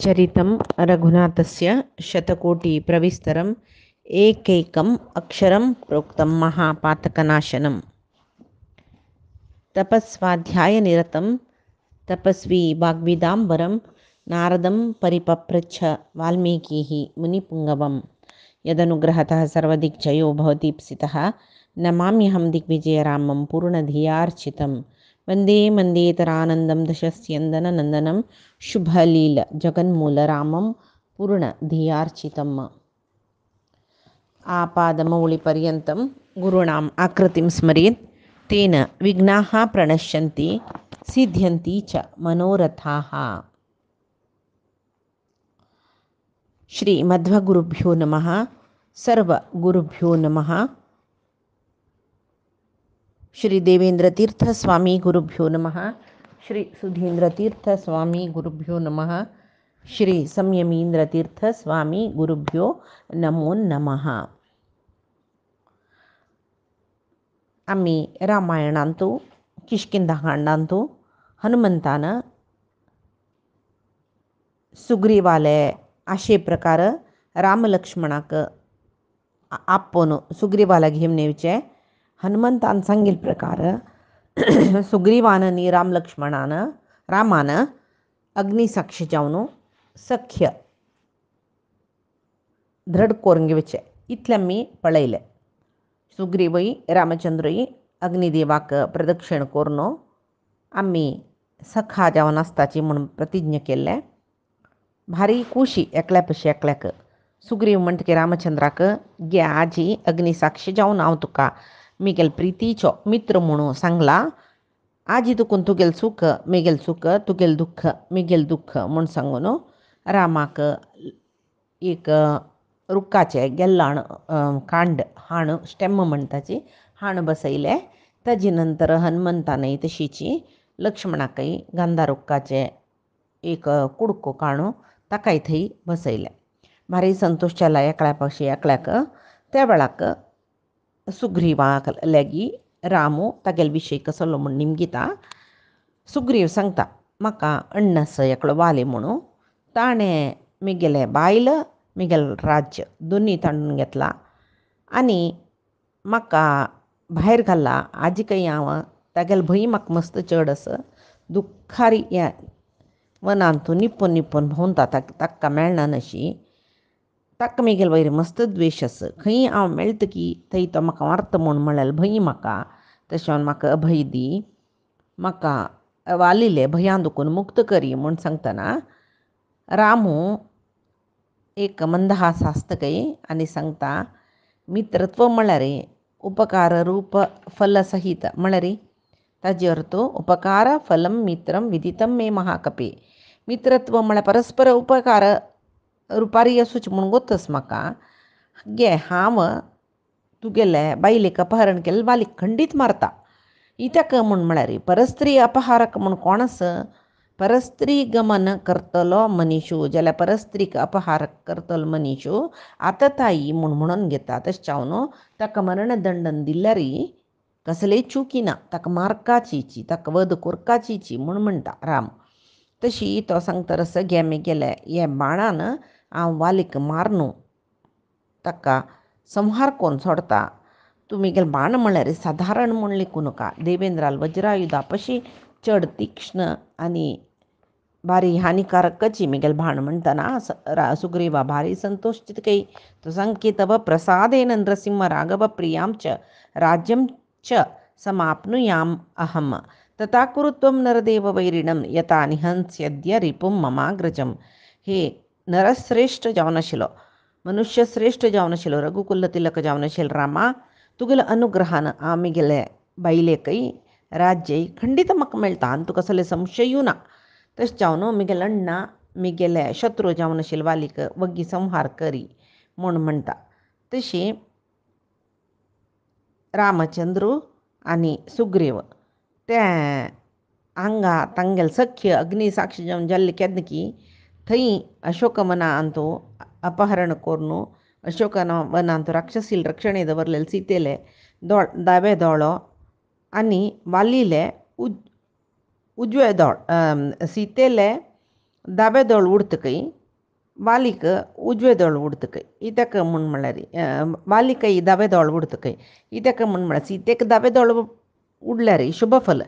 चरितं रघुनाथस्य शतकोटिप्रविस्तरम् एकैकम् अक्षरं प्रोक्तं महापातकनाशनं। तपस्वाध्यायनिरतं तपस्वी वाग्विदाम्बरं नारदं परिपप्रच्छ वाल्मीकिः मुनिपुङ्गवं। यदनुग्रहतः सर्वदिग्जयो भवतीप्सितः नमाम्यहं दिग्विजयरामं पूर्णधियार्चितं। वन्दे मन्देतरानन्दं दशस्यन्दननन्दनं शुभलील जगन्मूलरामं पूर्णधियार्चितम्। आपादमौलिपर्यन्तं गुरूणाम् आकृतिं स्मरेत् तेन विघ्नाः प्रणश्यन्ति सिद्ध्यन्ति च मनोरथाः। श्रीमध्वगुरुभ्यो नमः। सर्वगुरुभ्यो नमः। श्री देवेंद्रतीर्थस्वामी गुरुभ्यो नमः। श्री सुधींद्रतीर्थस्वामी गुरुभ्यो नमः। श्री संयमींद्रतीर्थस्वामी गुरुभ्यो नमो नमः. आम्ही रामायणांतू किष्किंधाकांडांतू हनुमंतानं सुग्रीवाले अशे प्रकार रामलक्ष्मणाक आपोवन सुग्रीवाला घेवन येवचे. हनुमंतान सांगिल्ले प्रकार सुग्रीवान आणि रामान अग्निसाक्षी जावन सख्य दृढ करून घेवचे इतले मी पळयले. सुग्रीवई रामचंद्रई अग्निदेवाक प्रदक्षिण करून आम्ही सखा जावन आसताची म्हणून प्रतिज्ञा केल्ले. भारी खुशी एकल्यापशी एकल्याक. सुग्रीव म्हणटकी रामचंद्राक गे आजी अग्निसाक्षी जावन हांव तुका मिगेल प्रितीचो मित्र म्हणून सांगला. आजी तुकून तुगेल सुख मिगेल सुख तुगेल दुःख मिगेल दुःख म्हूण सांगून रामाक एक रुखाचे गेल्लाण कांड हाण स्टेम म्हणटाची हाण बसयले. ताजे नंतर हनुमंतानय तशीची लक्ष्मणाकय गांधा रुखाचे एक कुडको काणू ताकाय थंय बसयले. भारी संतोश जाला एकल्यापाशी एकल्याक. त्या वेळाक सुग्रीवाक लेगी रामू तागेल विशय कसलो म्हूण निमगिता. सुग्रीव सांगता म्हाका अण्णस एकलो वाले म्हणून. ताणें मिगेले बायल मिगेल राज्य दोनी ताणून घेतला आनी म्हाका भायर घाल्ला. आजीकय हांव तागेल भंय म्हाका मस्त चड आसा. दुख्खारी ह्या वनांतू निप्पून निप्पून भोंवता ताका मेळना नशी. ताका मिगेल वयर मस्त द्वेश आसा. खंय हांव मेळटकी थंय तो म्हाका मारता म्हूण म्हळ्यार भंय म्हाका. तशें म्हाका अभय दी. म्हाका वालिले भंया दुखून मुक्त करी म्हूण सांगतना रामू एक मंदहास आसतकय आनी सांगता मित्रत्व म्हळ्यार उपकार रूप फल सहित म्हळ्यार ताजे अर्थ उपकार फलम मित्रम विदितम मे महाकपे. मित्रत्व म्हळ्यार परस्पर उपकार रुपारी असूच म्हूण गोतस म्हाका. गे हांव तुगेले बायलेक अपहरण केलें वालीक खंडीत मारता. इत्याक म्हूण म्हळ्यार परस्त्री अपहारक म्हूण कोण आसा. परस्त्री गमन करतलो मनीशू जाल्यार परस्त्रीक अपहार करतलो मनीशू आततायी म्हणून घेता. तशें जावन ताका मरणदंडन दिल्यारय कसलेय चुकी ना. ताका मारकाचीची ताका वध करपाचीची म्हूण म्हणटा राम. तशी तो सांगता रस घे गेले हे बाणान हांव वालीक मारनू ताका संहार करून सोडता. तूं मिगेल बाण म्हळ्यार साधारण म्हूण लिखूं नका. देवेंद्राल वज्रायुधा पशी चड तीक्ष्ण आनी भारी हानिकारकची मिगेल बाण म्हणटना सुग्रीवा भारी संतोष चितकय. तो सांगकी तव प्रसादेन नृसिंह राघव प्रियां च राज्यं च समाप्नुयाम अहम तथा कुरुत्वं नरदेव वैरिणं यथा निहंस्यद्य रिपुं ममाग्रजम. हे नरश्रेष्ठ जावन आशिल्लो मनुष्य श्रेष्ठ जावन आशिल्लो रघुकुल तिलक जावन आशिल्लो रामा तुगेल्या अनुग्रहान हांव मिगेले बायलेकय राज्यय खंडीत म्हाका मेळटा आनी तुका कसले संशयूय ना. तशें जावन मिगेल अण्णा मिगेले शत्रू जावन आशिल्ले वालीक वग्गी संहार करी म्हूण म्हणटा. तशी रामचंद्र आनी सुग्रीव ते हांगा तांगेल सख्य अग्निसाक्षी जावन जाल्ले केन्ना थंय अशोकवनांतू अपहरण करून अशोकवनांतू राक्षसील रक्षणे दवरलेले सीतेले दावे दोळो आनी वालिले उजवे दोळ सीतेले दावे दोळ उडतकय वालीक उजवे दोळ उडतकय इत्याक म्हूण म्हळ्यार वालीकय दावे दोळ उडतकय इत्याक म्हूण म्हळ्यार सीतेक दावे दोळ उडल्यार शुभफल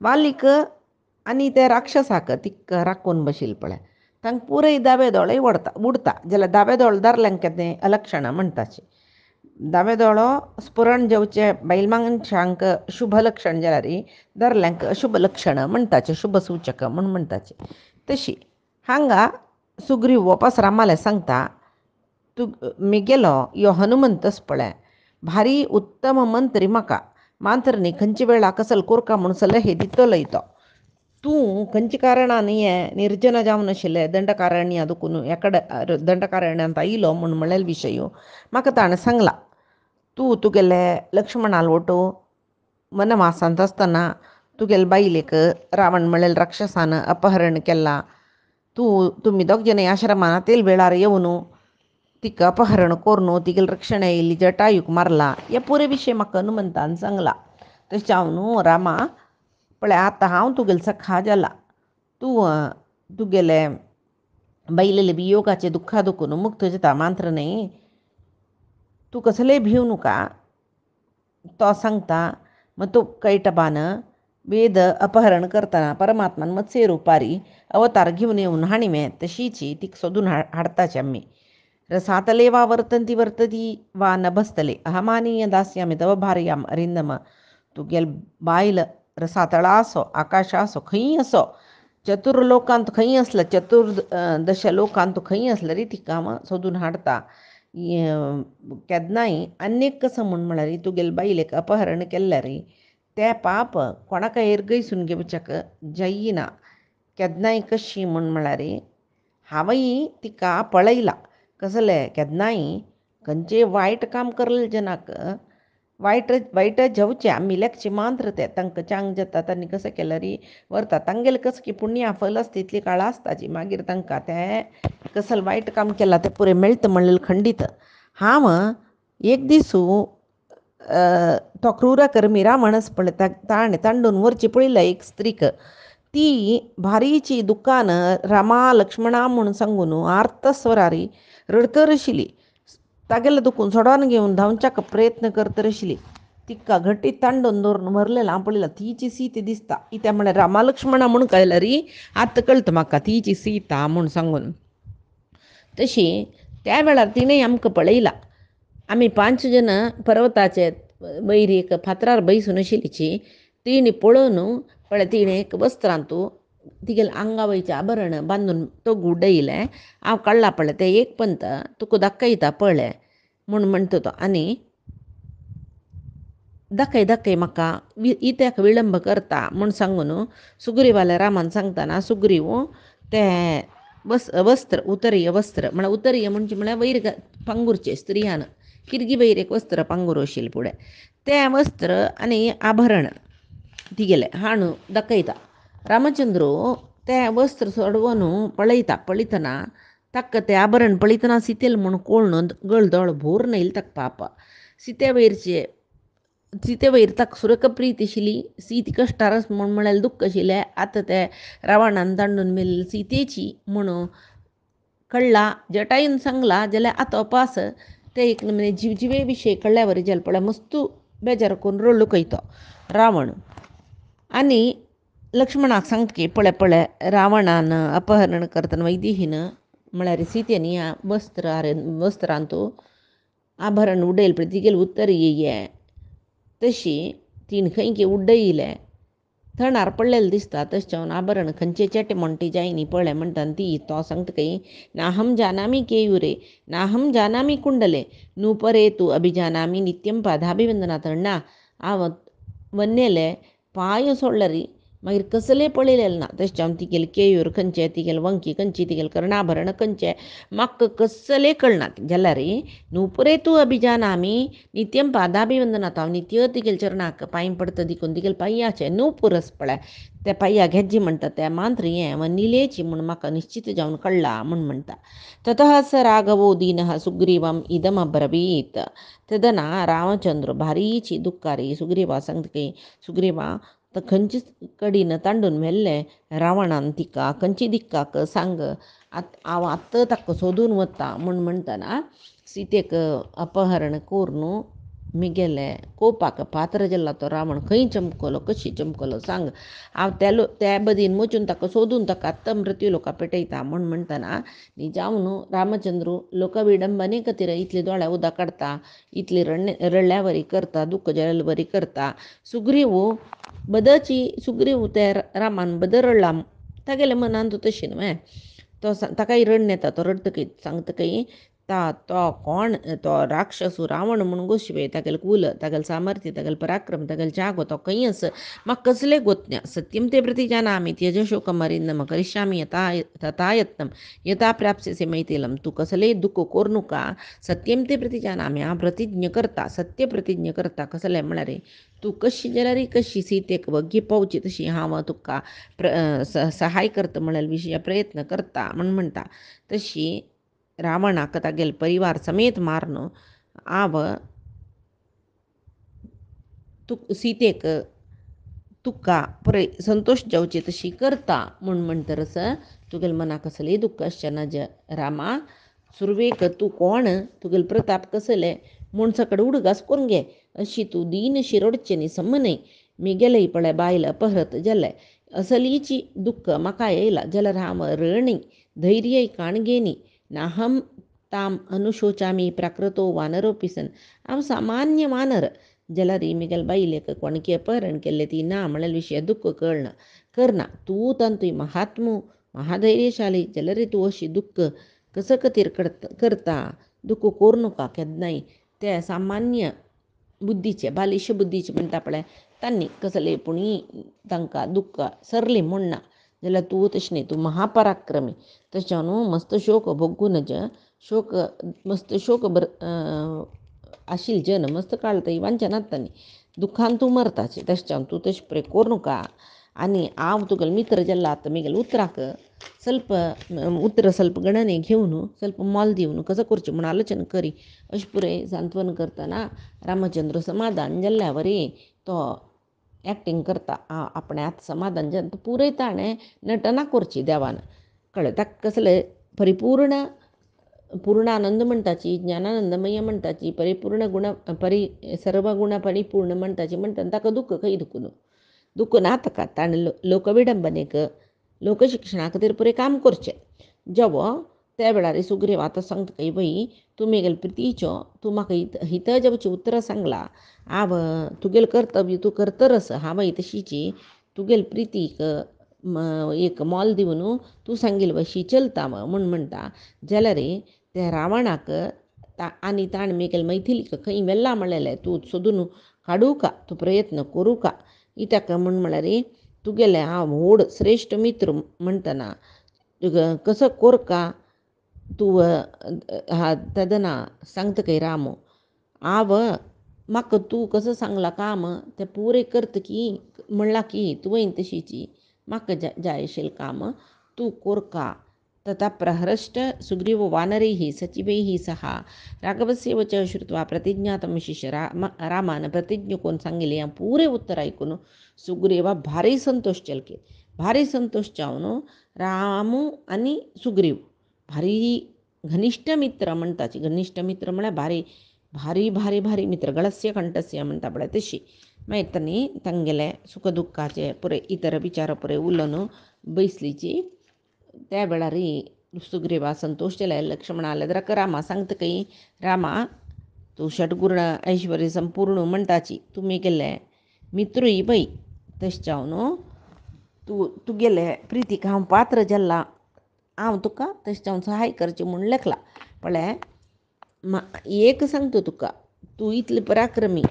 वालीक आनी ते राक्षसाक तिक राखून बशिल्ले पळय तांकां पुरय दावे दोळय उडता जाल्यार दावे दोळ धरल्यांक कितें अलक्षणां म्हणटाची दावे दोळो स्फुरण जेवचे बायल मनशांक शुभ लक्षण जाल्यार धरल्यांक अशुभ लक्षण म्हणटाचे शुभ सूचक म्हूण म्हणटाचे तशी हांगा सुग्रीव वापस रामाले सांगता तूं म्हगेलो यो हनुमंतस पळय भारी उत्तम मंत्री म्हाका मात्र न्ही खंयचे वेळा कसल कोरका म्हूण सलहे दितलोय तो तूं खंयच्या कारणान हें निर्जन जावन आशिल्लें दंडकारण्या दुखून एकडे दंडकारण्यांत आयलो म्हूण म्हणलेलो विशय म्हाका ताणें सांगला तूं तुगेले लक्ष्मणा लोटो वनवासांत आसतना तुगेले बायलेक रावण म्हणलेल्या राक्षसान अपहरण केलां तुमी दोग जन आश्रमांत येयले वेळार येवन तिका अपहरण करून तिगेले रक्षण येयली जटायूक मारला हे पुरे विशय म्हाका हनुमंतान सांगला तशें हांव न्हू रामा पळय आतां हांव तुगेलो सखा जाला तूं तुगेले बायलेले वियोगाचे दुख्खा दुखून मुक्त जाता मात्र न्ही तूं कसलेय भिव नाका तो सांगता मग तो कैटबान वेद अपहरण करतना परमात्मान मत्स्य रुपारी अवतार घेवन येवन हाणिवें तशीची ती सोदून हाडताचे आमी रसातले वा वर्तती वा नभस्तले अहमानीय दास्यामी तव भार्याम अरिंदम तुगेल बायल रसातळा आसो आकाश आसो खंय असो चतुर्लोकांत खंय असलं चतुर्दश लोकांत खंय असलं रे तिका हांव सोदून हाडता केन्नाय अनेक कसं म्हळ्यार तुगेले बायलेक अपहरण केल्ल्यार ते पाप कोणाक एरगयसून घेवच्याक जायना केन्नाय कशी म्हळ्यार हांवय तिका पळयला कसलें केन्नाय खंयचें वायट काम करले जनाक वायट जेवचें आमी लेखचें मात्र ते तांकां चांग जाता तांणी कशें केल्यार व्हरता तांगेलें कसं की पुण्या फल आसता तितली काळ आसताची मागीर तांकां तें कसलें वायट काम केलां तें पुरें मेळटा म्हणलें खंडीत हांव एक दीस तो क्रूरकर्मी रावणस पळय ताणें तांडून व्हरची पळयला एक स्त्रीक ती भारीची दुकान रामा लक्ष्मणा म्हूण सांगून आर्तस्वरारी रडतर आशिल्ली तागेलें दुखून सोडोन घेवन धांवच्याक प्रयत्न करतर आशिल्ली तिका घट्टी तांडून दवरून व्हरलेलें हांव पळयलां तिची सीत दिसता कित्याक म्हळ्यार रामा लक्ष्मणा म्हूण कळल्यार आतां कळटा म्हाका तिची सीता म्हूण सांगून तशी त्या वेळार तिणें आमकां पळयला आमी 5 जन पर्वताचे वयर एक फातरार बसून आशिल्लीची तिणी पळोवन पळय तिणें एक वस्त्रांतू तिगेले आंगावयचें आभरण बांदून तो गुड्डयलें हांव काडला पळय तें एक पंत तुका दाखयता पळय म्हूण म्हणटा तो आनी दाखय म्हाका इत्याक विळंब करता म्हूण सांगून सुग्रीवाल्या रामान सांगतना सुग्रीव तें वस्त्र उतरीय वस्त्र म्हळ्यार उतरीय म्हणजे म्हळ्यार वयर पांगुरचें स्त्रियान किरगी वयर एक वस्त्र पांगूर आशिल्लें फुडें तें वस्त्र आनी आभरण तिगेलें हाडून दाखयता रामचंद्र तें वस्त्र सोडवून पळयतना ताका तें आभरण पळयतना सितेल म्हूण कोळून गळदोळ भोर न्हयलो ताका पाप सीते वयर ताका सुरक प्रीत आशिल्ली सीत कश्टार म्हूण म्हळ्यार दुख्ख आशिल्लें आतां तें रावणान तांडून मेल्ली सीतेची म्हूण कळला जटायून सांगला जाल्यार आतां अपास ते एक नमने जीवे विशय कळ्ळ्या वरी जाल्यार पळय मस्तू बेजार करून रडूंक वयता रावण आनी लक्ष्मणाक सांगता की पळय रावणान अपहरण करतना वैदेहीन म्हळ्यार सीतेन ह्या वस्त्रांतू आभरण उडयलें पळय तिगेलें उत्तर ये तशी तीन खंय उड्डयलें थंडार पडलेलें दिसता तशें जावन आभरण खंयचे चेटे म्हणटी जायनी पळय म्हणटा तो सांगता की नाहम जानामी केयुरे नाहम जानामी कुंडले नूपरे तू अभिजानामी नित्यम पादाभिवंदनाथ ना हांव वन्नेले पांय सोडल्यार मागीर कसलें पळयलेलें ना तशें जावन तिगेले केयूर खंयचे तिगेले वंकी खंयची तिगेले कर्णाभरण खंयचे म्हाका कसलें कळना जाल्यार नूपुरे तूं अभिजानामी नित्यम पादाभिवंदनाथ हांव नित्य तिगेले चरणाक पांय पडटा देखून तिगेले पांयाचे नूपुरस पळय त्या पांया घेज्जी म्हणटा तें मात्र हें वनिलेची म्हूण म्हाका निश्चित जावन कळ्ळा म्हूण म्हणटा ततः स राघवो दीनः सुग्रीवम इदम अब्रवीत तेदना रामचंद्र भारीची दुःखारी सुग्रीवा सांगता की सुग्रीवा तर खंयची कडीनं तांडून व्हेल्ले रावणान तिका खंयची दिक्काक सांग हांव आत्तां ताका सोदून वता म्हूण म्हणटना सीतेक अपहरण करून मिगेले कोपाक पात्र जाल्लो तो रावण खंय चमकलो कशी चमकलो सांग हांव त्या बदीन वचून ताका सोदून ताका आत्तां मृत्यू लोका पेटयता म्हूण म्हणटना जावन रामचंद्र लोकविडंबने खातीर इतली दोळ्या उदक काडटा इतली रडल्या वरी करता दुःख जाल्या वरी करता सुग्रीव बदची सुग्रीव त्या रामान बद रडला तागेल्या मनान तू तशी न्हय तो ताकाय रडण येता तो रडतकय सांगतकय तो कोण तो राक्षस रावण म्हणून गोशिवे तागेले कुल तागेले सामर्थ्य तागेले पराक्रम तागेले जागो तो खंय आस म्हाका कसले गोतन्या सत्यम ते प्रती जानामि त्यज शोकमरिंदम करिष्यामि तथा यत्नम यथा प्राप्स्यसे मैथिलम तू कसले दुःख कोर नुका सत्यम ते प्रती जानामि हांव प्रतिज्ञ करता सत्य प्रतिज्ञ करता कसले म्हळ्यार तू कशी जाल्यार कशी सीतेक वग्गी पावची तशी हांव तुका सहाय करता म्हळ्यार विशय प्रयत्न करता म्हूण म्हणटा तशी रावणाक तागेले परिवार समेत मारन हांव सीतेक तुका पुरे संतोष जावची तशी करता म्हूण म्हणटरस तुगेले मनाक कसलेय दुःख आसचें ना रामा सुरवेक तू कोण तुगेले प्रताप कसले मनसा कडेन उडगास करून घे अशी तू दीन शिरोडचे न्ही सम्मनय मिगेले पळय बायल अपहरत जाले असलीची दुःख म्हाका येयला जाल्यार हांव रळणी धैर्य काणगेनी नाहम ताम अनुशोचामी प्राकृतो वानरोपिसन हांव सामान्य वानर जाल्यार मिगेल बायलेक कोणकी अपहरण केल्ले ती ना म्हळ्यार विशय दुःख करना तू तांतूय महात्मो महाधैर्यशाली जाल्यार तूं अशी दुःख कसं खातीर करता दुःख कोर नाका केन्नाय ते सामान्य बुद्धीचे बालिश बुद्धीचे म्हणटा पळय तांणी कसले पुणी तांकां दुःख सरली म्हणना जाल्यार तूं तशें न्ही तूं महापराक्रमी तशें न्हू मस्त शोक भोगून शोक मस्त शोक आशिल जन मस्त काळतय वांचनात्तानी दुखान तूं मरताची तशें तूं तशें पळय कोर नाका आनी हांव तुगेलो मित्र जाल्लो आतां मिगेले उतराक ಸ್ವಲ್ಪ गणने घेवन ಸ್ವಲ್ಪ मोल दिवन कसं करचें म्हूण आलोचना करी अशें पुरे सांत्वन करतना रामचंद्र समाधान जाल्ल्या वरी तो एक्टींग करता आपणे आतां समाधान जाता पुरय ताणें नटना करची देवान कळ्ळें ताका कसले पूर्णानंद म्हणटाची ज्ञानानंदमय म्हणटाची सर्व गुण परिपूर्ण म्हणटाची म्हणटा ताका दुःख खंय दुःख ना ताका ताणें लोकविडंबनेक लोकशिक्षणा खातीर पुरे काम करचें जेवो त्या वेळार सुग्रीव आतां सांगता काय बाई तूं मिगेल प्रितीचो तूं म्हाका हित जेवची उतरां सांगला हांव तुगेल कर्तव्य तूं करतरस हांवय तशीची तुगेल प्रितीक एक मोल दिवन तूं सांगिल वशी चलता म्हूण म्हणटा जाल्यार त्या रावणाक आनी ताण मिगेल मैथिलीक खंय व्हेल्ला म्हणलेलें तूं सोदून काडूं का तूं प्रयत्न करूं का इताक म्हूण म्हळ्यार तुगेलें हांव व्हड श्रेश्ठ मित्र म्हणटना कसो कोर का तूं तदना सांगता काय राम हांव म्हाका तूं कसो सांगला काम तें पुरे करता की म्हणला की तुवें तशीची म्हाका जाय आशिल्लें काम तूं कोर का तथा प्रहृष्ट सुग्रीव वानरैः सचिवैः सह राघवस्य वचः श्रुत्वा प्रतिज्ञातं शिष्य रामान प्रतिज्ञ कोण सांगिल्लें हांव पुरे उत्तर आयकून सुग्रीवा भारी संतोष केलके भारी संतोष जावन रामू आनी सुग्रीव भारी घनिश्ठ मित्र म्हणटाची घनिश्ठ मित्र म्हळ्यार भारी भारी भारी भारी मित्र गळस्य कंठस्य म्हणटा पळय तशी मागीर तांणी तांगेले सुख दुख्खाचे पुरे इतर विचार पुरे उलोवन बैसलीची त्या वेळार सुग्रीवा संतोष जाले लक्ष्मणा आल्या रामा सांगता काय रामा तूं षटगुण ऐश्वर्य संपूर्ण म्हणटाची तुमी गेले मित्रूय बाई तशें जावन तुगेले प्रितीक हांव पात्र जाल्ला हांव तुका तशें जावन सहाय करचें म्हूण लेखला पळय एक सांगता तुका तूं इतलें पराक्रमी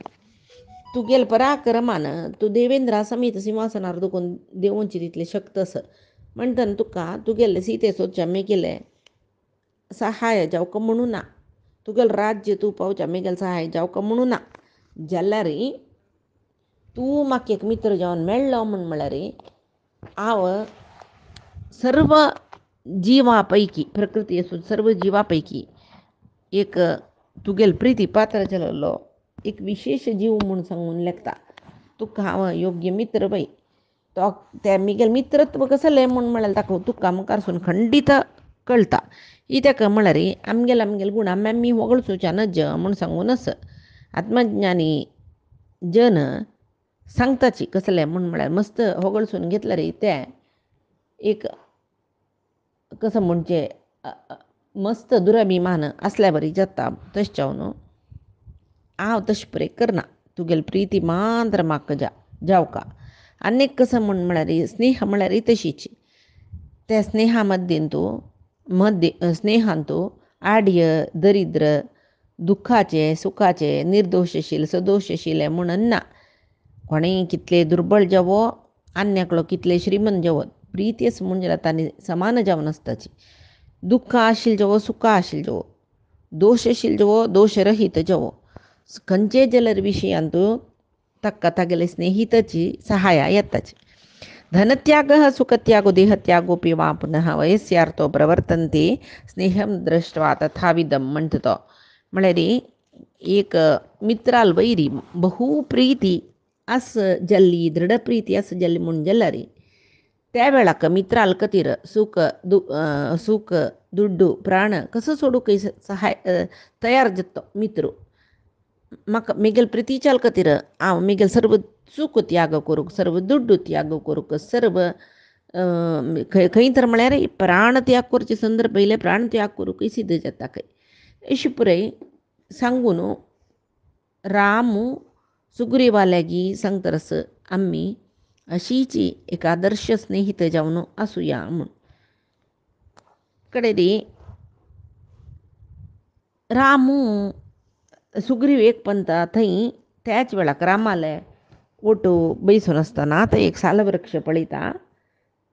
तुगेले पराक्रमान तूं देवेंद्रा समेत सिंहासनार दुखून देंवोवची तितलें शक्त आसा म्हणटना तुका तुगेले सीते सोदच्या मेगेले सहाय जावका म्हणून ना तुगेलें राज्य तूं पावच्या मेगेले सहाय जावका म्हणून ना जाल्यार तूं म्हाका एक मित्र जावन मेळ्ळो म्हळ्यार हांव सर्व जिवा पैकी प्रकृती आसून सर्व जिवा पैकी एक तुगेल प्रिती पात्र जाल्लो एक विशेष जीव म्हूण सांगून लेखता तुका हांव योग्य मित्र बाई तो त्या मिगेल मित्रत्व कसलें म्हूण म्हळ्यार ताका तुका मुखारसून खंडीत कळटा ही ताका म्हळ्यार आमगेल गूण आमी वगळचोच्या नज म्हूण सांगून आस आत्मज्ञानी जन सांगताची कसलें म्हूण म्हळ्यार मस्त वगळसून घेतल्यार ते एक कसं म्हणजे मस्त दुराभिमान असल्या बरी जाता तशें न्हू हांव तशें पळय करना तुगेल प्रिती मात्र म्हाका जावका आनीक कसं म्हळ्यार स्नेह म्हळ्यार तशीच त्या स्नेहा स्नेहान तूं आड्य दरिद्र दुखाचे सुखाचे निर्दोशशील सदोशशील म्हणून ना कोणें कितले दुर्बळ जावो आन्याकलो कितले श्रीमंत जावो प्रितीस म्हणजे तांणी समान जावन आसताची दुख्ख आशिल जावो सुख आशिल जावो दोशशील जावो दोशरहीत जावो खंयचे जाल्यार विशयान तूं ताका तागेले स्नेहिताची सहाया येताची धनत्यागः सुखत्यागो देहत्यागोपि वा पुनः वयस्यार्थो प्रवर्तन्ते स्नेहम दृष्ट्वा तथाविधम म्हणटा तो म्हळ्यार एक मित्राल वैरी बहु प्रीती आस जाल्ली दृढ प्रीती आस जाल्ली म्हूण जाल्यार त्या वेळाक मित्राल खातीर सूख दुड्डू प्राण कसो सोडूंक तयार जाता मित्र म्हाका मिगेल प्रितीच्या खातीर हांव मिगेल सर्व सूख त्याग करूंक सर्व दुड्डू त्याग करूंक सर्व खंय तर म्हळ्यार प्राण त्याग करचे संदर्भ पयले प्राण त्याग करूंक सिद्ध जाता खंय अशी पुराय सांगून रामू सुग्रीवाल्यागी सांगतरस आमी अशीच एक आदर्श स्नेहित जावन आसुया म्हूण कडेन रामू सुग्रीव एक पंता थंय त्याच वेळाक रामाले ओटो बैसून आसतना थंय एक सालवृक्ष पळयता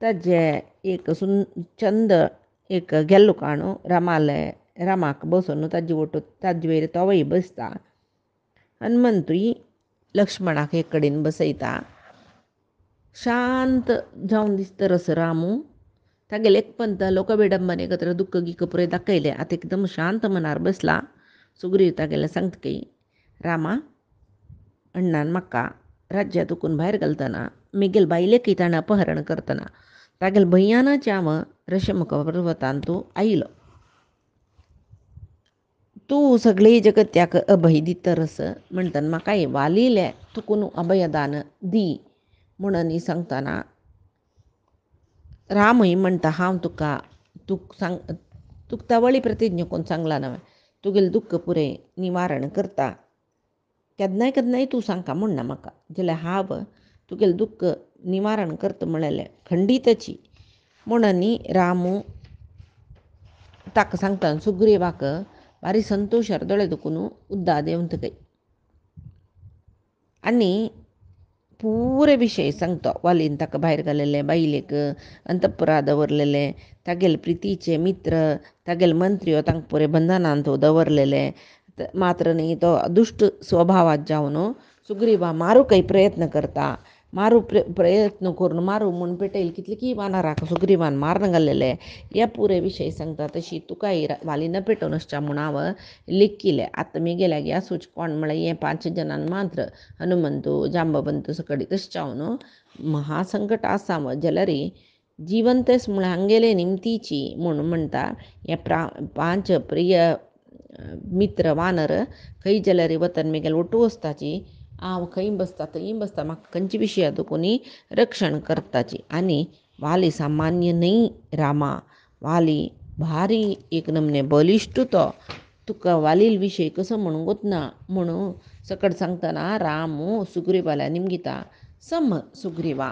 ताजे एक चंद एक गेल्लो काणू रामाक बसून ताजे ओटो ताजे वयर तोवय बसता हनुमंतूय लक्ष्मणाक एक कडेन बसयता शांत जावन दिसता रस रामू तागेले एक पंत लोकविडंबने खातीर दुख्ख गिख्ख पुराय दाखयले आतां एकदम शांत मनार बसला सुग्रीव तागेले सांगतकी रामा अण्णान म्हाका राज्यात उकून भायर घालतना मिगेल बायलेकय ताणें अपहरण करतना तागेले भय्यानाचे हांव ऋषमुख पर्वतान तूं आयलो तूं सगळे जगत्याक अभय दितरस म्हणटना म्हाका हे वालिले तुकून अभयदान दी म्हणून सांगतना रामय म्हणटा हांव तुका तावळी प्रतिज्ञा करून सांगला न्हय तुगेलें दुख्ख पुराय निवारण करता केन्नाय तूं सांगता म्हणना म्हाका जाल्यार हांव तुगेलें दुख्ख निवारण करता म्हळ्यार खंडीतची म्हणून रामू ताका सांगता सुग्रीवाक भारी संतोशार दोळे दुखून उद्दा देंवतकय आनी पुरे विशय सांगता वालीन ताका भायर घालिल्ले बायलेक अंतपुरांत दवरलेले तागेले प्रितीचे मित्र तागेले मंत्री तांकां पुरे बंधनांत दवरलेले मात्र न्ही तो दुश्ट स्वभावात जावन सुग्रीवा मारूंकय प्रयत्न करता प्रयत्न करून मारूं म्हूण पेटयले कितले की वानराक सुग्रीवान मारून घाल्लेले हे पुरे विशय सांगता तशी तुकाय वालीन पेटोवन आसच्या म्हूण हांव लेखिल्लें आतां मिगेल्यागे आसूच कोण म्हळ्यार हे 5 जणांन मात्र हनुमंतू जांबवंतू सकडी तशें जावन महासंकट आसा जाल्यार जिवंतस म्हळ्यार हांगेले निमतीची म्हूण म्हणटा हे 5 प्रिय मित्र वानर खंय जाल्यार वतन मिगेल ओटू आसताची हांव खंय बसता थंय बसता म्हाका खंयचे विशया दुखूनी रक्षण करताची आनी वाली सामान्य न्हय रामा वाली भारी एक नमने बलिश्ट तो तुका वालील विशय कसो म्हणूंक वतना म्हणून सकट सांगतना रामू सुग्रीवाल्या निमगिता सुग्रीवा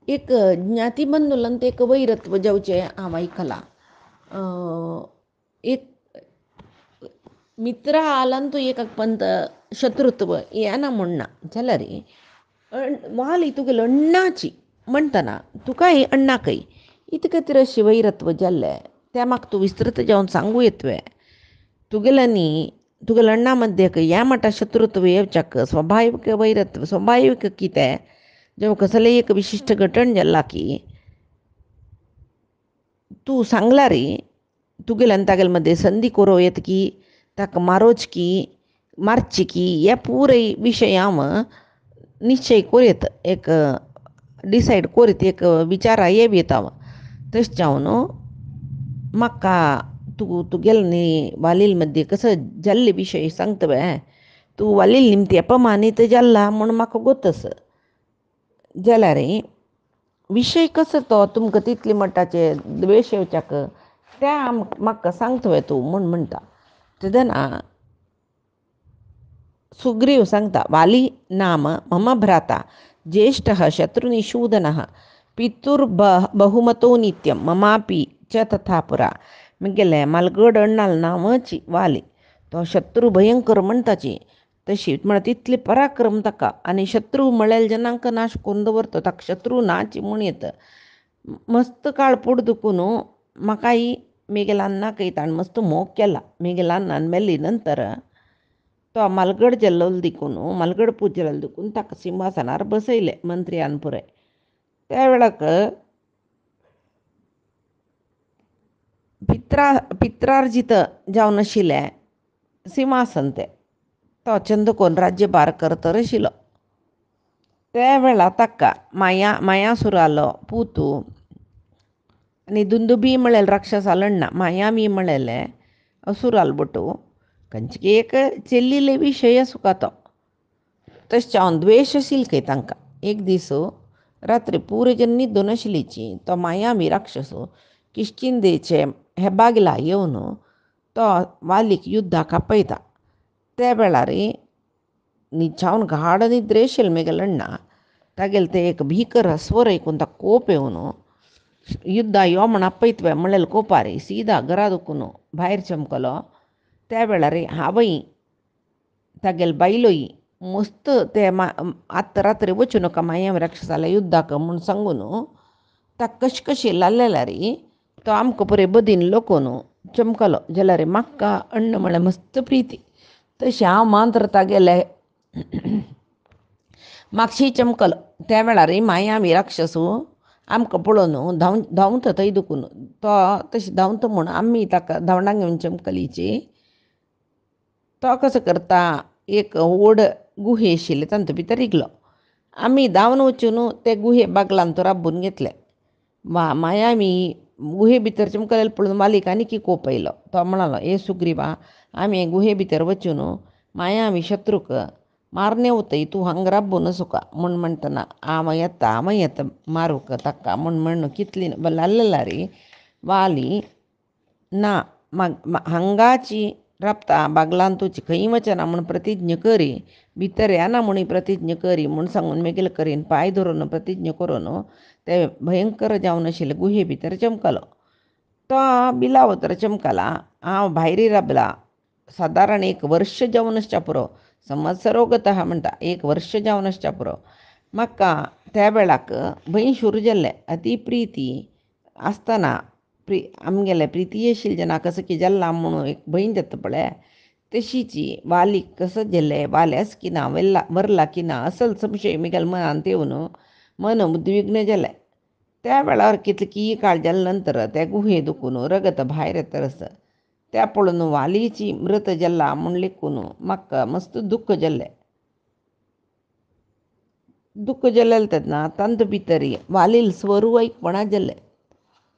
एक ज्ञातिबंधुलांत एक वैरत्व जावचें हांव आयकलां एक मित्र आलान तूं एक पंत शत्रुत्व येना म्हणना जाल्यार वाली तुगेलो अण्णाची म्हणटना तुकाय अण्णाकय इतके खातीर अशी वैरत्व जाल्ले त्या म्हाका तूं विस्तृत जावन सांगू येतवे तुगेले अण्णा मध्येक ह्या मटा शत्रुत्व येवच्याक स्वाभाविक वैरत्व स्वाभाविक कितें जेव्हा कसले एक विशिश्ट घटण जाल्ला की तूं सांगला रे तुगेल्यान तागेले मध्ये संधी करो येत की ताका मारची की हे पुरे विशय हांव निश्चय कोरेत एक डिसाईड कोरीत एक विचार ये येताव तस जाऊन म्हाका तू तुगेल न्ही वालील मध्ये कसं जल्ले विशय सांगतवे तू वालील निमती अपमानित जाल्ला म्हूण म्हाका गोतस जाल्यार विशय कसो तो तुमकां तितले मट्टाचे द्वेश येवच्याक तें म्हाका सांगतवे तूं म्हूण म्हणटा तेदना सुग्रीव सांगता वाली नाम मम भ्राता ज्येष्ठः शत्रुनिषूदनः बहुमतो नित्यं ममापि च तथा पुरा म्हगेले मालगड अण्णाल नांवाची वाली तो शत्रू भयंकर म्हणटाची तशी म्हळ्यार तितले पराक्रम ताका आनी शत्रू म्हळ्यार जनांक नाश करून दवरता ताका शत्रू नाची म्हूण येता मस्त काळ पोड दुखून म्हाकाय मेघेलान्नाकय ताणें मस्त मोग केला मेघेलान्नान मेल्ली नंतर तो मालगड जल्लोल देखून मालगड पूजलेलो देखून ताका सिंहासनार बसयले मंत्र्यान पुराय त्या वेळाक पित्रार्जित जावन आशिल्लें सिंहासन तें तो चंद्रकोन राज्यभार करतर आशिल्लो त्या वेळा ताका मायासुरालो पुतू आनी दुंदुबी म्हळ्यार राक्षसालो अण्णा मायामी म्हळेले असुराल बटू खंयची एक चेल्लीले विशय आसूं तो तशें हांव द्वेश आशिल्लो खंय तांकां एक दीस रात्री पुरजन न्हिदून आशिल्लीची तो मायामी राक्षस किश्किंदेचे हेबागला येवन तो वालीक युद्धाक आपयता त्या वेळार न्हिदच्यावन गाढ निद्रे आशिल्लो मेगेलो अण्णा तागेले ते एक भिकर स्वर आयकून ताका कोप येवन युद्धा यो म्हण आपयतवे म्हणलेलो कोपार सीदा घरा दुखून भायर चमकलो त्या वेळार हांवय तागेले बायलोय मस्त ते आत्तां रात्री वचूं नका माया राक्षसाल्या युद्धाक म्हूण सांगून ताका कशें कशें लाल्लेल्यार तो आमकां पुरे बदीन लोकून चमकलो जाल्यार म्हाका अण्ण म्हळ्यार मस्त प्रिती तशें हांव मात्र तागेले म्हापशी चमकलो त्या वेळार मायामी राक्षस आमकां पळोवन धांवता थंय दुखून तो तशें धांवता म्हूण आमी ताका धांवडाक घेवन चमकलीची तो कसो करता एक व्हड गुहे आशिल्ले तांतूं भितर इगलो आमी धांवन वचून ते गुहे बागलान तो राबून घेतले मायामी गुहे भितर चमकलेले पळोवन मालीक आनीक कोप येयलो तो म्हणलो हे सुग्रीवा आमी गुहे भितर वचून मायामी शत्रूक मारने वतय तूं हांगा राबून नसुका म्हूण म्हणटना हांव येता मारूक ताका म्हूण कितली लाल्लेल्यार वाली ना हांगाची राबता बागलान तुजी खंय वचना म्हूण प्रतिज्ञा करी भितर येना म्हूण प्रतिज्ञा करी म्हूण सांगून मेगेले करीन पांय धरून प्रतिज्ञा करून ते भयंकर जावन आशिल्ले गुहे भितर चमकलो तो बिलावतर चमकला हांव भायर राबला सादारण 1 वर्ष जावन आसच्या पुरो संवत्सरोगतः म्हणटा 1 वर्ष जावन आसच्या पुरो म्हाका त्या वेळाक भंय सुरू जाल्ले अती प्रिती आसतना आमगेले प्रिती आशिल्ले जना कसं की जाल्ला म्हणून एक भंय जाता पळय तशीची वालीक कसं जाल्ले वाल्यास की ना वरला की ना असल संशय मेगेल मनांत येवन मन उद्विग्न जालें त्या वेळार कितकी काळ जाल्या नंतर त्या गुहे दुखून रगत भायर येतरस त्या पळोवन वालीची मृत जाल्ला म्हूण लेखून म्हाका मस्त दुख्ख जाल्लें तेन्ना तांत भितर वालील स्वरू आयकपणा जाल्लें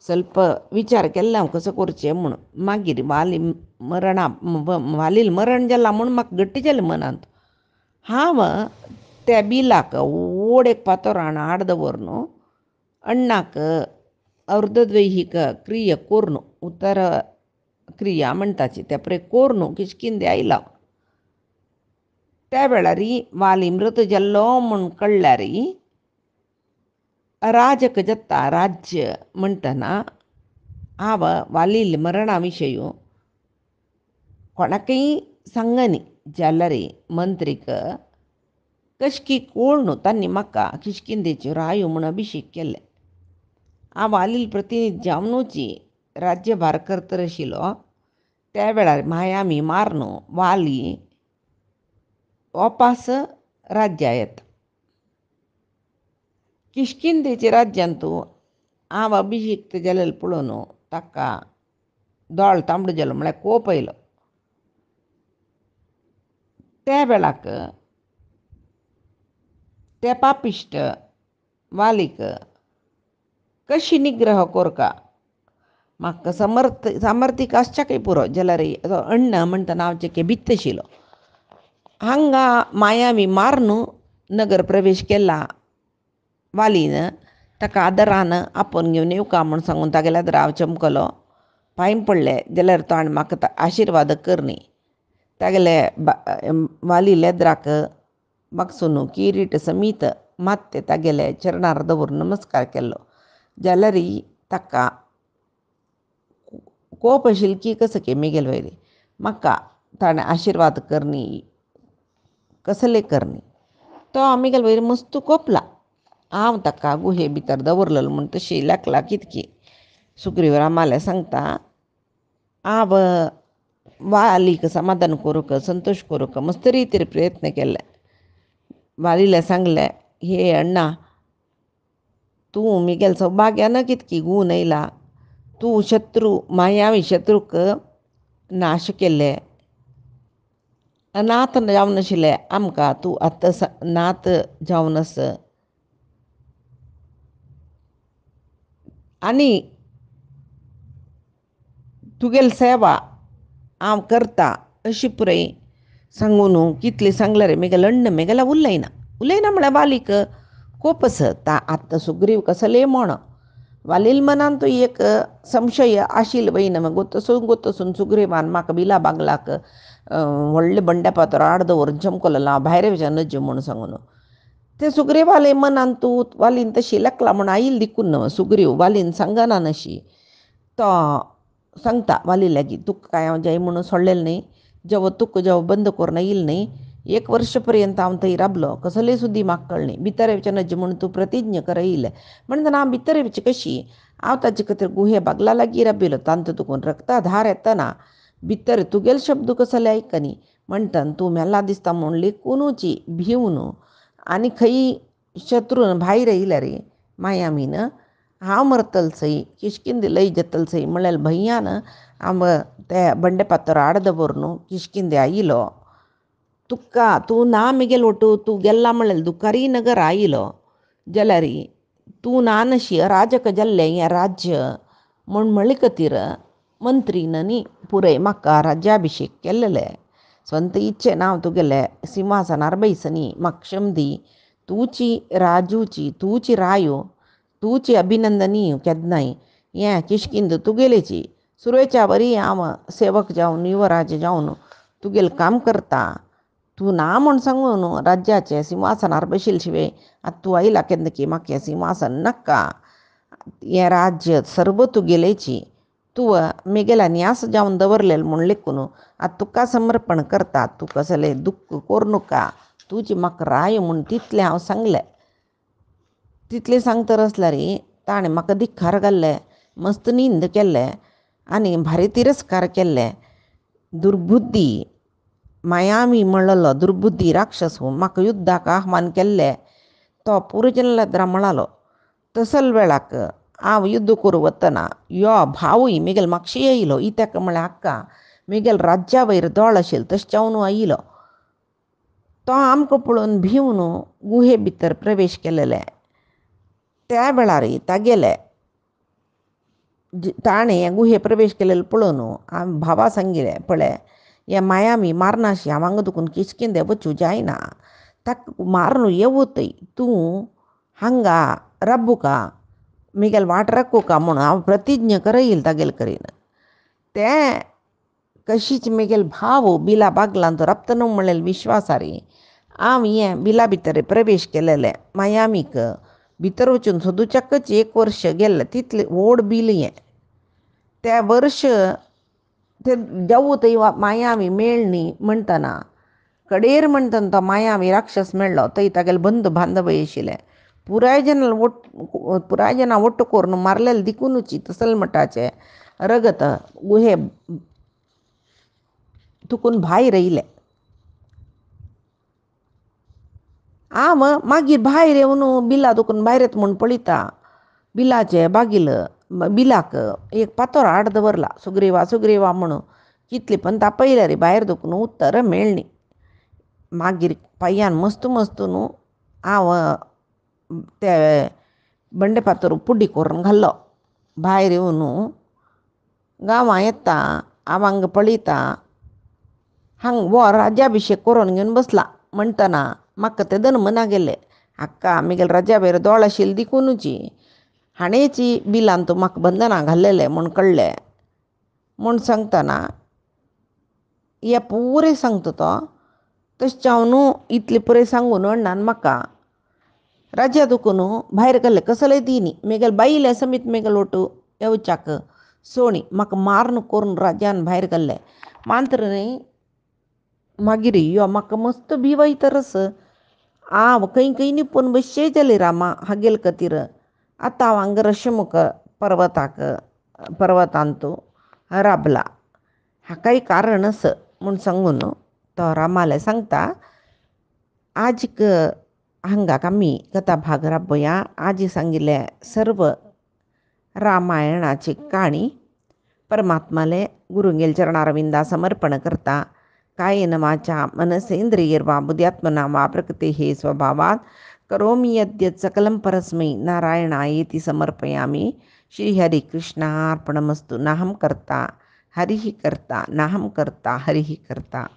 ಸ್ವಲ್ಪ विचार केल्लो हांव कसो करचें म्हूण मागीर वालील मरण जालां म्हूण म्हाका घट्ट जालें मनांत हांव त्या बिलाक व्हड एक पातोरान आड दवरून अण्णाक अर्धद्वैहीक क्रिया करून उत्तर क्रिया म्हणटाची त्या पळय करून किशकिंदे आयला त्या वेळार वाली मृत जाल्लो म्हूण कळल्यार राजक जाता राज्य म्हणटना हांव वालील मरणा विशयी कोणाकय सांगनी जाल्यार मंत्रीक कशकी कोण तांणी म्हाका किशकिंदेच्यो रायो म्हूण अभिशेक केल्ले हांव वालील प्रतिनिधी जावनूची राज्यभार करतर आशिल्लो त्या वेळार मायामी मारून वाली वापास राज्या येता किशकिंदेच्या राज्यांत हांव अभिषिक्त जालेलो पळोवन ताका दोळ तांबडो जालो म्हळ्यार कोप येयलो त्या वेळाक त्या पापिश्ट वालीक कशी निग्रह कोरका म्हाका सामर्थीक आसच्या काही पुरो जाल्यार अण्ण म्हणटा नांवचे के भित्त आशिल्लो हांगा मायावी मारून नगर प्रवेश केला वालीन ताका आदरान आपोवन घेवन येवका म्हूण सांगून तागेल्या राव चमकलो पांय पडले जाल्यार ताणें म्हाका आशिर्वाद कर न्ही तागेले वाली लेद्राक मागसून किरीट समीत मात्ते तागेले चरणार दवरून नमस्कार केल्लो जाल्यार ताका कोप आशिल्ली की कसके मिगेल वयली म्हाका ताणें आशिर्वाद कर न्ही कसले कर न्ही तो मिगेल वयली मस्त कोपला हांव ताका गुहे भितर दवरलेलो म्हूण तशी लाकला कितकी सुग्रीव रामाले सांगता हांव वालीक समाधान करूंक संतोष करूंक मस्त रितीर प्रयत्न केले वालीले सांगले हे अण्णा तूं मिगेल सौभाग्यान कितकी गुण येयला तूं शत्रू मायावी शत्रूक नाश केले अनाथ जावन आशिल्ले आमकां तूं आतां नाथ जावन आस आनी तुगेली सेवा हांव करता अशी पुरय सांगून कितले सांगल्यार मिगेल अण्ण मिगेला उलयना म्हळ्यार वालीक कोपस आतां सुग्रीव कसले म्हण वालील मनान तो एक संशय आशिल्लो वयना गोतसून सुग्रीवान म्हाका बिला बागलाक व्हडले बंड्या पातोर आड दवरून चमकलो हांव भायर वचना नज म्हूण सांगून ते सुग्रीवाले मनान तूं वालीन तशी लेखला म्हूण आयिल्ल दिकून सुग्रीव वालीन सांगना नशी तो सांगता वाली लागीं तुका काय हांव जाय म्हणून सोडलेलें न्ही जेवो तुका जेवो बंद करून येयलो न्ही 1 वर्ष पर्यंत हांव थंय राबलो कसले सुद्दी म्हाका कळ्ळें भितर येवचें नज म्हणून तूं प्रतिज्ञा कर येयलें म्हणटना हांव भितर येवचें कशी हांव ताचे खातीर गुहे बागला लागीं राबिलो तांत तुकून रक्ता धार येतना भितर तुगेले शब्द कसले आयकनी म्हणटन तूं मेला दिसता म्हूण लेखूनची भिवन आनी खंय शत्रून भायर येयल्यार मायामीन हांव मरतल सई किशकिंद लय जतल सई म्हळ्यार भंयान हांव त्या बंडे पातोर आड दवरून किशकिंदे आयिलो तुका तूं ना मिगेल वटू तूं गेल्ला म्हळ्यार दुकारी नगर आयिलो जाल्यार तूं ना नशी राजक जाल्लें हें राज्य म्हूण म्हळे खातीर मंत्रीन न्ही पुरय म्हाका राज्याभिशेक केल्लेले स्ವಂತ इच्छेन हांव तुगेले सिंहासनार बैसनी म्हाका क्षमदी तूची राजूची तूची रायो तूची अभिनंदनीय केदनाय हें किशकिंद तुगेलेची सुरवेच्या वरी हांव सेवक जावन युवराज जावन तुगेलें काम करता तूं ना म्हूण सांगून राज्याचे सिंहासनार बशिल्ले शिवाय आतां तूं आयला केन्ना की म्हाका हें सिंहासन नाका हें राज्य सर्व तुगेलेची तूं मिगेला न्यास जावन दवरलेलें म्हूण लेखून आतां तुका समर्पण करता तूं कसलें दुख्ख करूं नाका तुजी म्हाका राय म्हूण तितलें हांव सांगलें तितलें सांगतर आसल्यार ताणें म्हाका धिक्कार घाल्ले मस्त निंद केल्ले आनी भारी तिरस्कार केल्ले दुर्बुद्धी मायावी म्हणलेलो दुर्बुद्धी राक्षस म्हाका युद्धाक आव्हान केल्लें तो पुरजनलेद्रा म्हणालो तसल वेळाक हांव युद्ध करूं वतना यो भावूय मिगेल म्हागशी येयलो इत्याक म्हळ्यार हाका मिगेल राज्या वयर दोळ आशिल्लो तशें जावन आयिलो तो आमकां पळोवन भिवन गुहे भितर प्रवेश केलेले त्या वेळार तागेले ताणें गुहे प्रवेश केलेलो पळोवन हांव भावा सांगिल्लें पळय हे मायामी मारनाशी हांव हांगा दुखून किशकिंदे वचूं जायना ताका मारून येवूतय तूं हांगा राबूका मिगेल वाट राखूका म्हूण हांव प्रतिज्ञा करयिल्लें तागेले करीन तें कशीच मिगेल भाव बिला बागलांत तो राबतना म्हणलेले विश्वासारी हांव हें बिला भितर प्रवेश केलेलें मायामीक भितर वचून सोदूच्याकच 1 वर्ष गेलें तितलें व्हड बील हें त्या वर्ष ते जावू थंय मायावी मेळ्ळी म्हणटना कडेर म्हणटना तो मायावी राक्षस मेळ्ळो थंय तागेले बंद बांधवय आशिल्ले पुराय जाणां वट्ट करून मारलेले दिकूनची तसल मटाचे रगत गुहे तुकून भायर येयलें हांव मागीर भायर येवन बिला दुखून भायर येता म्हूण पळयता बिलाचे बागिल बिलाक एक पातोर आड दवरला सुग्रीवा म्हणून कितली पण तापयल्यार भायर दुखून उत्तर मेळ्ळी मागीर पांयान मस्त न्हू हांव ते बंडे फातर पुड्डी करून घाल्लो. भायर येवन गांवां येता आवांग पळयता हांग वो राज्याभिशेक करून घेवन बसला म्हणटना म्हाका ते दनमना गेले. हाका आमगेले राज्याभेर दोळ आशिल्ली देखूनची हाणेची बिलान तूं म्हाका बंधना घाल्लेले म्हूण कळ्ळें म्हूण सांगतना हे पुरे सांगता तो. तशें हांव इतले पुरे सांगून अण्णान म्हाका राज्या दुखून भायर गेल्ले कसले दिनी मेगेल बाईले समीत मेगेल ओटू येवच्याक सोणी म्हाका मारून करून राज्यान भायर गेल्ले. मात्र न्ही मागीर यो म्हाका मस्त भिवय तरस हांव खंय खंय निपून बश्शे जाले रामा हागेल खातीर. आतां हांव हांगा रशमुख पर्वतांत राबला हाकाय कारण आस म्हूण सांगून तो रामाले सांगता. आजीक हांगाक आमी कथा भाग राबया. आजी सांगिल्ले सर्व रामायणाची काणी परमात्माले गुरुंगेल चरणारविंदा समर्पण करता. कायेन वाचा मनसेंद्रियर्वा बुद्ध्यात्मना वा प्रकृतेः स्वभावात् करोमि यद्यत् सकलं परस्मै नारायणायेति समर्पयामि. श्रीहरिकृष्णार्पणमस्तु. नाहं कर्ता हरिः कर्ता नाहं कर्ता हरिः कर्ता.